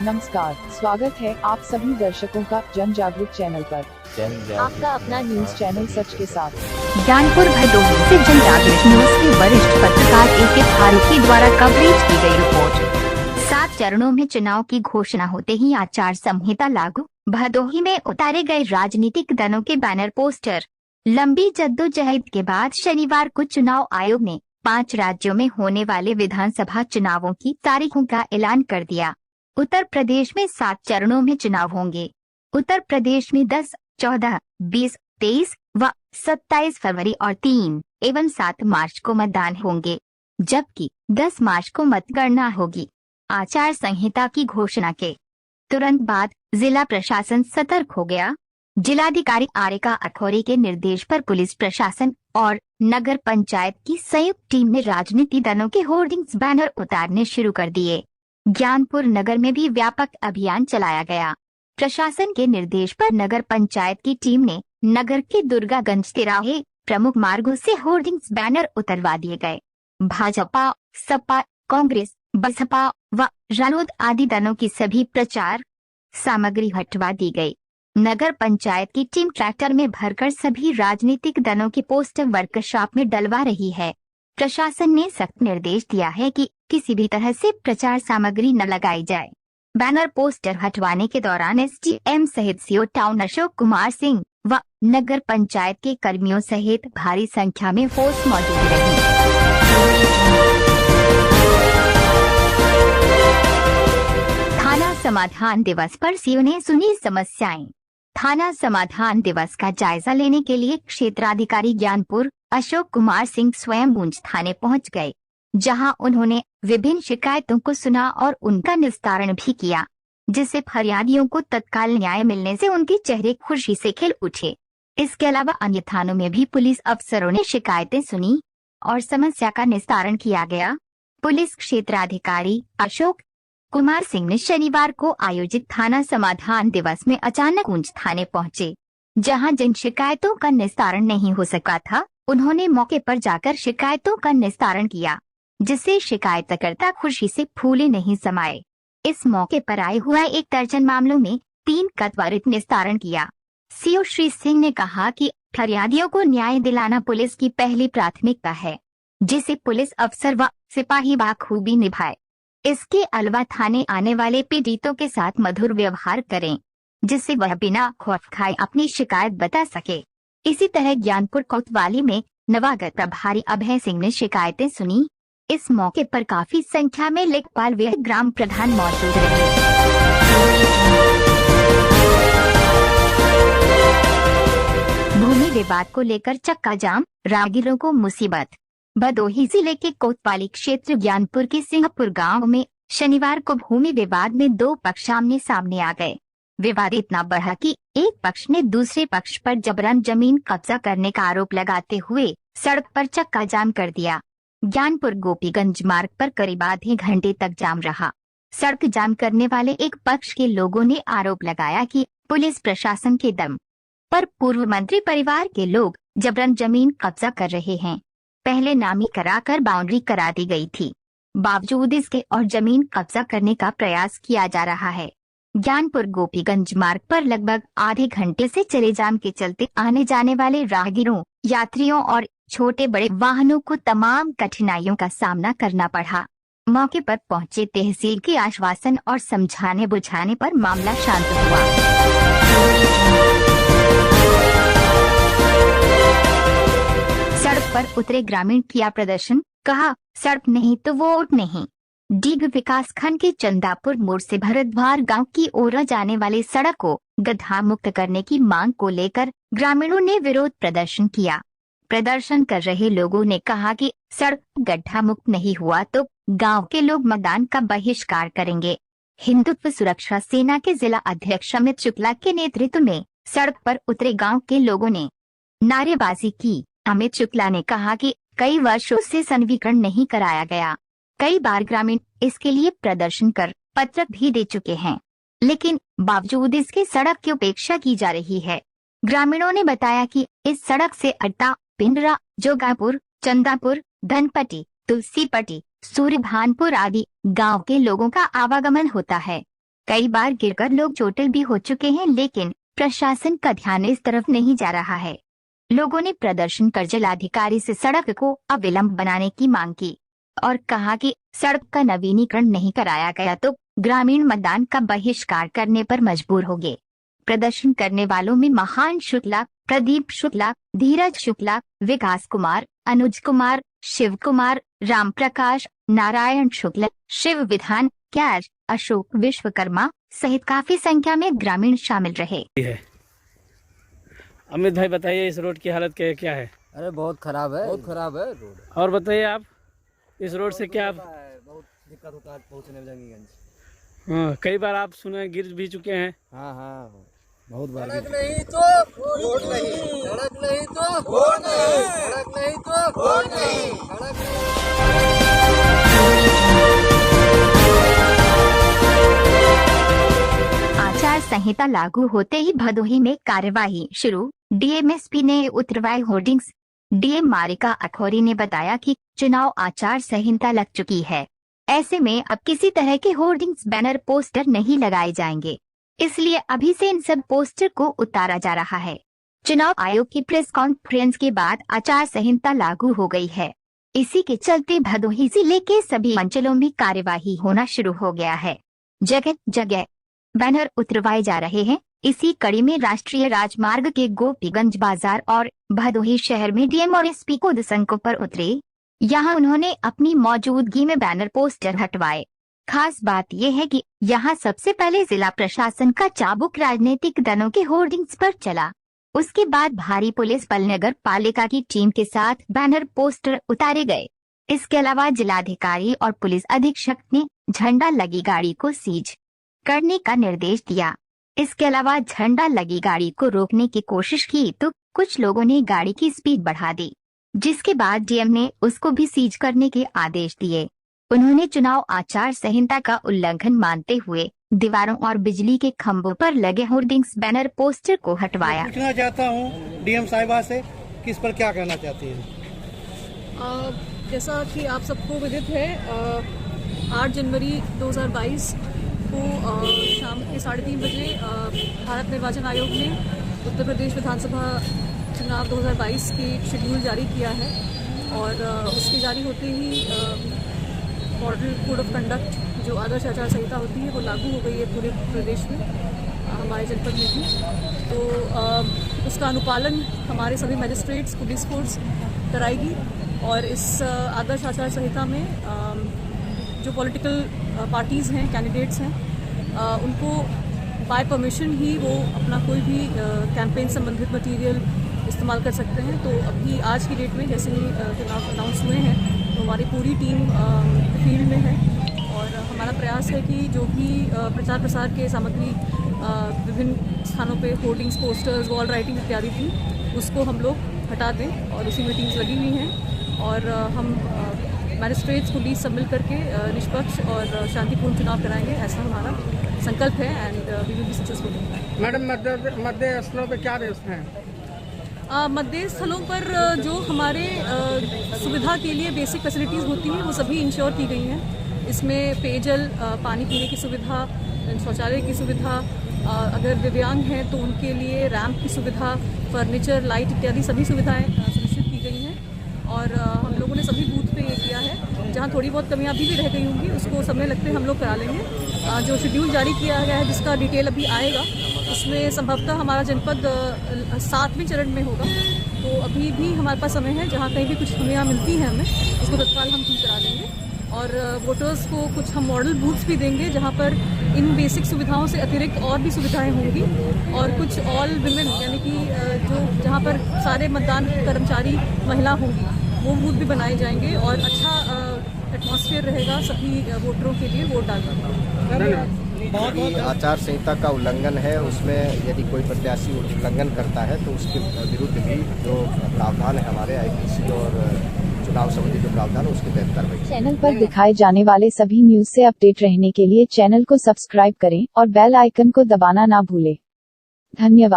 नमस्कार, स्वागत है आप सभी दर्शकों का जन जागरूक चैनल पर। आपका अपना न्यूज चैनल सच के साथ। ज्ञानपुर भदोही से जन जागरूक न्यूज के वरिष्ठ पत्रकार AK फारूकी द्वारा कवरेज की गई रिपोर्ट। 7 चरणों में चुनाव की घोषणा होते ही आचार संहिता लागू। भदोही में उतारे गए राजनीतिक दलों के बैनर पोस्टर। लंबी जद्दोजहद के बाद शनिवार को चुनाव आयोग ने 5 राज्यों में होने वाले विधानसभा चुनावों की तारीखों का ऐलान कर दिया। उत्तर प्रदेश में 7 चरणों में चुनाव होंगे। उत्तर प्रदेश में 10, 14, 20, 23 व 27 फरवरी और 3 एवं 7 मार्च को मतदान होंगे, जबकि 10 मार्च को मतगणना होगी। आचार संहिता की घोषणा के तुरंत बाद जिला प्रशासन सतर्क हो गया। जिलाधिकारी आरिका अखौरी के निर्देश पर पुलिस प्रशासन और नगर पंचायत की संयुक्त टीम ने राजनीतिक दलों के होर्डिंग्स बैनर उतारने शुरू कर दिए। ज्ञानपुर नगर में भी व्यापक अभियान चलाया गया। प्रशासन के निर्देश पर नगर पंचायत की टीम ने नगर के दुर्गागंज तिराहे प्रमुख मार्गों से होर्डिंग्स बैनर उतरवा दिए गए। भाजपा, सपा, कांग्रेस, बसपा व रालोद आदि दलों की सभी प्रचार सामग्री हटवा दी गई। नगर पंचायत की टीम ट्रैक्टर में भरकर सभी राजनीतिक दलों के पोस्टर वर्कशॉप में डलवा रही है। प्रशासन ने सख्त निर्देश दिया है कि किसी भी तरह से प्रचार सामग्री न लगाई जाए। बैनर पोस्टर हटवाने के दौरान SDM सहित CO टाउन अशोक कुमार सिंह व नगर पंचायत के कर्मियों सहित भारी संख्या में फोर्स मौजूद रही। थाना समाधान दिवस पर CO ने सुनी समस्याएं। थाना समाधान दिवस का जायजा लेने के लिए क्षेत्राधिकारी ज्ञानपुर अशोक कुमार सिंह स्वयं गूंज थाने पहुंच गए, जहां उन्होंने विभिन्न शिकायतों को सुना और उनका निस्तारण भी किया, जिससे फरियादियों को तत्काल न्याय मिलने से उनके चेहरे खुशी से खिल उठे। इसके अलावा अन्य थानों में भी पुलिस अफसरों ने शिकायतें सुनी और समस्या का निस्तारण किया गया। पुलिस क्षेत्राधिकारी अशोक कुमार सिंह ने शनिवार को आयोजित थाना समाधान दिवस में अचानक गूंज थाने पहुंचे, जहां जिन शिकायतों का निस्तारण नहीं हो सका था, उन्होंने मौके पर जाकर शिकायतों का निस्तारण किया, जिससे शिकायतकर्ता खुशी से फूले नहीं समाये। इस मौके पर आए हुए 1 दर्जन मामलों में 3 का त्वरित निस्तारण किया। CO श्री सिंह ने कहा कि फरियादियों को न्याय दिलाना पुलिस की पहली प्राथमिकता है, जिसे पुलिस अफसर व सिपाही बखूबी निभाए। इसके अलावा थाने आने वाले पीड़ितों के साथ मधुर व्यवहार करें, जिससे वह बिना खौफ खाए अपनी शिकायत बता सके। इसी तरह ज्ञानपुर कोतवाली में नवागत प्रभारी अभय सिंह ने शिकायतें सुनी। इस मौके पर काफी संख्या में लेखपाल व ग्राम प्रधान मौजूद रहे। भूमि विवाद को लेकर चक्का जाम, राहगीरों को मुसीबत। भदोही जिले के कोतवाली क्षेत्र ज्ञानपुर के सिंहपुर गांव में शनिवार को भूमि विवाद में 2 पक्ष आमने सामने आ गए। विवाद इतना बढ़ा कि एक पक्ष ने दूसरे पक्ष पर जबरन जमीन कब्जा करने का आरोप लगाते हुए सड़क पर चक्का जाम कर दिया। ज्ञानपुर गोपीगंज मार्ग पर करीब आधे घंटे तक जाम रहा। सड़क जाम करने वाले एक पक्ष के लोगों ने आरोप लगाया कि पुलिस प्रशासन के दम पर पूर्व मंत्री परिवार के लोग जबरन जमीन कब्जा कर रहे हैं। पहले नामी कराकर बाउंड्री करा दी गई थी, बावजूद इसके और जमीन कब्जा करने का प्रयास किया जा रहा है। ज्ञानपुर गोपीगंज मार्ग पर लगभग आधे घंटे से चले जाम के चलते आने जाने वाले राहगीरों, यात्रियों और छोटे बड़े वाहनों को तमाम कठिनाइयों का सामना करना पड़ा। मौके पर पहुंचे तहसील के आश्वासन और समझाने बुझाने पर मामला शांत हुआ। सड़क पर उतरे ग्रामीण किया प्रदर्शन, कहा सड़क नहीं तो वोट नहीं। डीग विकास खंड के चंदापुर मोड़ से भरतवार गांव की ओर जाने वाली सड़क को गड्ढा मुक्त करने की मांग को लेकर ग्रामीणों ने विरोध प्रदर्शन किया। प्रदर्शन कर रहे लोगों ने कहा कि सड़क गड्ढा मुक्त नहीं हुआ तो गांव के लोग मतदान का बहिष्कार करेंगे। हिंदुत्व सुरक्षा सेना के जिला अध्यक्ष अमित शुक्ला के नेतृत्व में सड़क पर उतरे गांव के लोगों ने नारेबाजी की। अमित शुक्ला ने कहा कि कई वर्षों से संविकरण नहीं कराया गया। कई बार ग्रामीण इसके लिए प्रदर्शन कर पत्र भी दे चुके हैं, लेकिन बावजूद इसके सड़क की उपेक्षा की जा रही है। ग्रामीणों ने बताया कि इस सड़क से अड्डा, पिंडरा, जोगापुर, चंदापुर, धनपट्टी, तुलसीपट्टी, सूर्यभानपुर आदि गांव के लोगों का आवागमन होता है। कई बार गिरकर लोग चोटिल भी हो चुके हैं, लेकिन प्रशासन का ध्यान इस तरफ नहीं जा रहा है। लोगों ने प्रदर्शन कर जिलाधिकारी से सड़क को अविलंब बनाने की मांग की और कहा कि सड़क का नवीनीकरण नहीं कराया गया तो ग्रामीण मतदान का बहिष्कार करने पर मजबूर हो गए। प्रदर्शन करने वालों में महान शुक्ला, प्रदीप शुक्ला, धीरज शुक्ला, विकास कुमार, अनुज कुमार, शिव कुमार, राम प्रकाश, नारायण शुक्ला, शिव विधान, कैश, अशोक विश्वकर्मा सहित काफी संख्या में ग्रामीण शामिल रहे। अमित भाई बताइए, इस रोड की हालत क्या है? अरे बहुत खराब है रोड। और बताइए आप, इस रोड से क्या बहुत दिक्कत होता है पहुंचने में जंगीगंज। हाँ, कई बार आप सुने गिर भी चुके हैं। हाँ बहुत बार। सड़क नहीं तो वोट नहीं, सड़क नहीं तो वोट नहीं, सड़क नहीं तो वोट नहीं, सड़क आचार संहिता लागू होते ही भदोही में कार्यवाही शुरू। डीएमएसपी ने उतरवाए होर्डिंग्स। डीएम मारिका अखौरी ने बताया कि चुनाव आचार संहिता लग चुकी है, ऐसे में अब किसी तरह के होर्डिंग्स, बैनर, पोस्टर नहीं लगाए जाएंगे, इसलिए अभी से इन सब पोस्टर को उतारा जा रहा है। चुनाव आयोग की प्रेस कॉन्फ्रेंस के बाद आचार संहिता लागू हो गई है। इसी के चलते भदोही जिले के सभी अंचलों में कार्यवाही होना शुरू हो गया है। जगह जगह बैनर उतरवाए जा रहे हैं। इसी कड़ी में राष्ट्रीय राजमार्ग के गोपीगंज बाजार और भदोही शहर में डीएम और एसपी खुद सड़कों पर उतरे। यहाँ उन्होंने अपनी मौजूदगी में बैनर, पोस्टर हटवाए। खास बात यह है कि यहाँ सबसे पहले जिला प्रशासन का चाबुक राजनीतिक दलों के होर्डिंग्स पर चला। उसके बाद भारी पुलिस बल, नगर पालिका की टीम के साथ बैनर, पोस्टर उतारे गए। इसके अलावा जिलाधिकारी और पुलिस अधीक्षक ने झंडा लगी गाड़ी को सीज करने का निर्देश दिया। इसके अलावा झंडा लगी गाड़ी को रोकने की कोशिश की तो कुछ लोगों ने गाड़ी की स्पीड बढ़ा दी, जिसके बाद डीएम ने उसको भी सीज करने के आदेश दिए। उन्होंने चुनाव आचार संहिता का उल्लंघन मानते हुए दीवारों और बिजली के खंभों पर लगे होर्डिंग्स, बैनर, पोस्टर को हटवाया। पूछना चाहता हूँ डीएम साहिबा से कि इस पर क्या कहना चाहती है? जैसा कि आप सबको विदित है, 8 जनवरी 2022 को शाम के 3:30 बजे भारत निर्वाचन आयोग ने उत्तर प्रदेश विधानसभा चुनाव 2022 की शेड्यूल जारी किया है और उसके जारी होते ही मॉडल कोड ऑफ कंडक्ट, जो आदर्श आचार संहिता होती है, वो लागू हो गई है पूरे प्रदेश में, हमारे जनपद में भी। तो उसका अनुपालन हमारे सभी मजिस्ट्रेट्स, पुलिस फोर्स कराएगी और इस आदर्श आचार संहिता में जो पॉलिटिकल पार्टीज़ हैं, कैंडिडेट्स हैं, उनको बाय परमिशन ही वो अपना कोई भी कैंपेन संबंधित मटेरियल इस्तेमाल कर सकते हैं। तो अभी आज की डेट में जैसे ही चुनाव अनाउंस हुए हैं तो हमारी पूरी टीम फील्ड में है और हमारा प्रयास है कि जो भी प्रचार प्रसार के सामग्री विभिन्न स्थानों पे होर्डिंग्स, पोस्टर्स, वॉल राइटिंग इत्यादि थी, उसको हम लोग हटा दें और उसी में टीम्स लगी हुई हैं और हम मैजिस्ट्रेट्स, पुलिस सब मिल करके निष्पक्ष और शांतिपूर्ण चुनाव कराएंगे, ऐसा हमारा संकल्प है and we will be successful. Madam, मध्य स्थलों पे क्या व्यवस्था है? मध्य स्थलों पर जो हमारे सुविधा के लिए बेसिक फैसिलिटीज़ होती हैं वो सभी इंश्योर की गई हैं। इसमें पेयजल, पानी पीने की सुविधा, शौचालय की सुविधा, अगर दिव्यांग हैं तो उनके लिए रैंप की सुविधा, फर्नीचर, लाइट इत्यादि सभी सुविधाएं सुनिश्चित की गई हैं और हम लोगों ने सभी बूथ पे ये किया है। जहाँ थोड़ी बहुत कमियाँ अभी भी रह गई होंगी उसको समय लगते हम लोग करा लेंगे। जो शेड्यूल जारी किया गया है जिसका डिटेल अभी आएगा, उसमें संभवतः हमारा जनपद 7वें चरण में होगा। तो अभी भी हमारे पास समय है, जहाँ कहीं भी कुछ कमियाँ मिलती हैं हमें उसको तत्काल हम ठीक करा देंगे और वोटर्स को कुछ हम मॉडल बूथ्स भी देंगे जहाँ पर इन बेसिक सुविधाओं से अतिरिक्त और भी सुविधाएं होंगी और कुछ ऑल विमेन यानी कि जो जहाँ पर सारे मतदान कर्मचारी महिला होंगी वो बूथ भी बनाए जाएंगे और अच्छा एटमॉस्फेयर रहेगा सभी वोटरों के लिए वोट डालने। आचार संहिता का उल्लंघन है, उसमें यदि कोई प्रत्याशी उल्लंघन करता है तो उसके विरुद्ध भी जो प्रावधान है हमारे आईपीसी और चुनाव संबंधी जो प्रावधान है उसके तहत कार्रवाई। चैनल पर दिखाए जाने वाले सभी न्यूज से अपडेट रहने के लिए चैनल को सब्सक्राइब करें और बेल आइकन को दबाना ना भूलें। धन्यवाद।